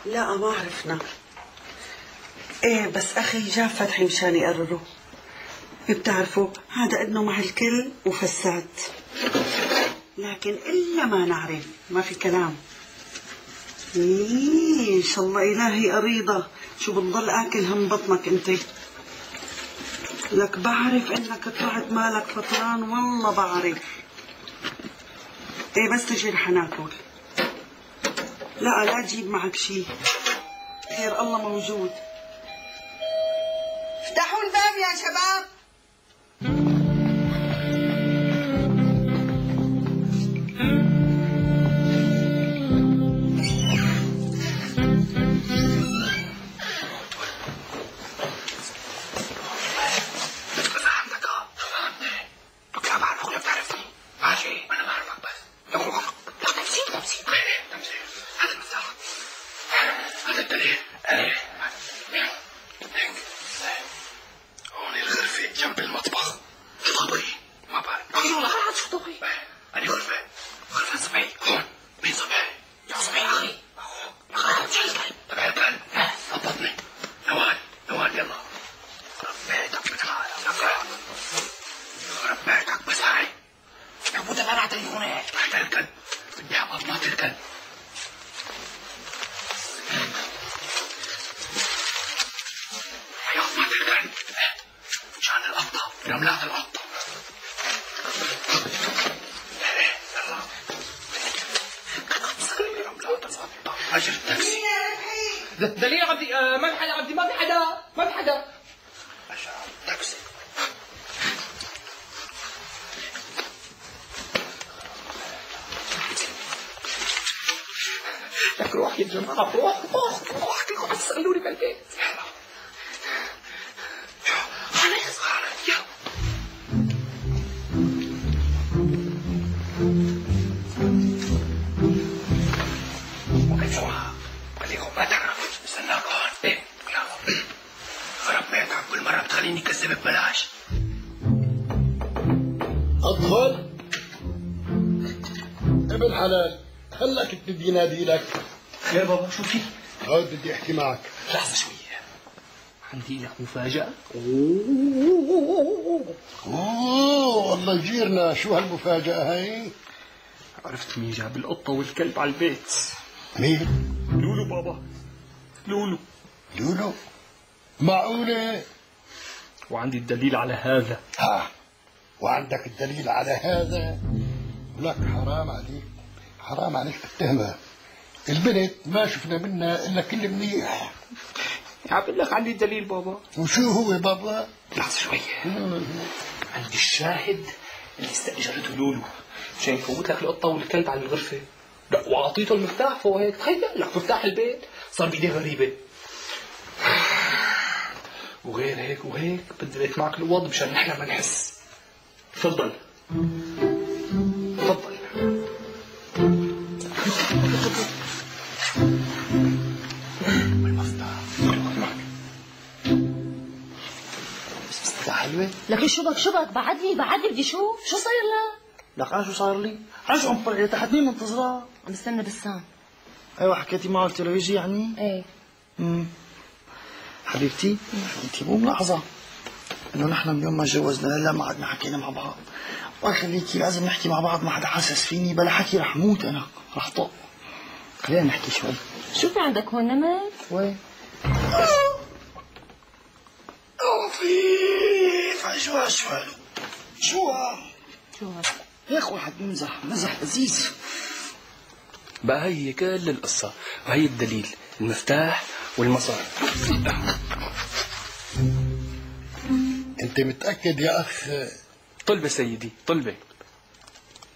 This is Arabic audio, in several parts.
لا ما عرفنا. ايه بس اخي جاب فتحي مشان يقرره. بتعرفوا هذا ابنه مع الكل وفساد، لكن الا ما نعرف ما في كلام. ان شاء الله الهي قريضه، شو بتضل اكل هم بطنك انت؟ لك بعرف انك طلعت مالك فطران، والله بعرف. ايه بس تجي رح ناكل. لا تجيب معك شي، خير الله موجود. افتحوا الباب يا شباب. دليل عبدي ما في حدا، عبدي ما في حدا، ما في حدا. تاكسي. لك روح يا جماعة، روح تسألوني بالبيت. خليني كذبك بلاش. ادخل ابن حلال، هلا كنت بدي نادي لك. يا بابا شو في؟ هود بدي احكي معك. لحظة شوية، عندي لك مفاجأة. اوه والله يجيرنا، شو هالمفاجأة هي؟ عرفت مين جاب القطة والكلب على البيت؟ مين؟ لولو بابا، لولو. لولو؟ معقولة؟ وعندي الدليل على هذا. ها، وعندك الدليل على هذا؟ لك حرام عليك، حرام عليك تتهمها. البنت ما شفنا منها الا كل منيح. عم لك عندي الدليل بابا. وشو هو بابا؟ لحظة شوية، عندي الشاهد اللي استأجرته لولو مشان يفوت لك القطة والكلب على الغرفة. لا وأعطيته المفتاح فوق هيك، تخيل لك مفتاح البيت صار بيديه غريبة. وغير هيك وهيك بدلت معك الوضع مشان نحن ما نحس. تفضل تفضل. بس حلوة. لكن شو بك بعدني بدي شوف شو صاير لك. لك انا شو صاير لي؟ انا شو عم طلع تحت مين منتظرها؟ عم استنى بسام. ايوه حكيتي معه قلت له يجي يعني؟ ايه. حبيبتي انت مو ملاحظة انه نحن من يوم ما تجوزنا لا ما عدنا حكينا مع بعض. الله يخليكي لازم نحكي مع بعض، ما حدا حاسس فيني، بلا حكي رح موت انا، رح طق. خلينا نحكي شوي. شو في عندك هون نمت؟ وين؟ في شو هالسؤال؟ شو يا اخي واحد بيمزح مزح لذيذ. بقى هي كل القصة وهي الدليل، المفتاح والمصاري. انت متأكد يا اخ؟ طلبة سيدي طلبة.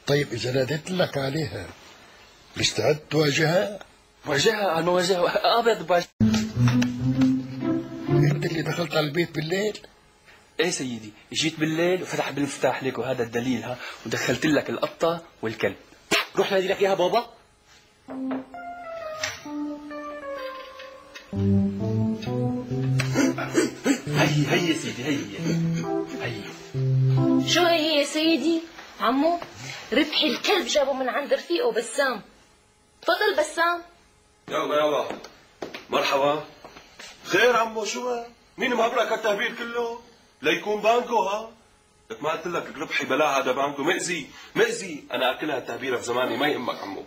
طيب اذا ناديت لك عليها مستعد تواجهها؟ واجهها على المواجهة ابيض باش. انت اللي دخلت على البيت بالليل؟ ايه سيدي، جيت بالليل وفتح بالمفتاح لك وهذا الدليل ها، ودخلت لك القطة والكلب. روح نادي لك اياها بابا. هي يا سيدي، هي شو هي يا سيدي؟ عمو ربحي الكلب جابه من عند رفيقه بسام. تفضل بسام. يلا مرحبا. خير عمو شو مين مهبرك هالتهبيل كله؟ ليكون بانكو ها؟ لك ما قلت لك الربحي بلا هذا بانكو مأذي مأذي. انا اكلها التهبيره في زماني ما يهمك عمو.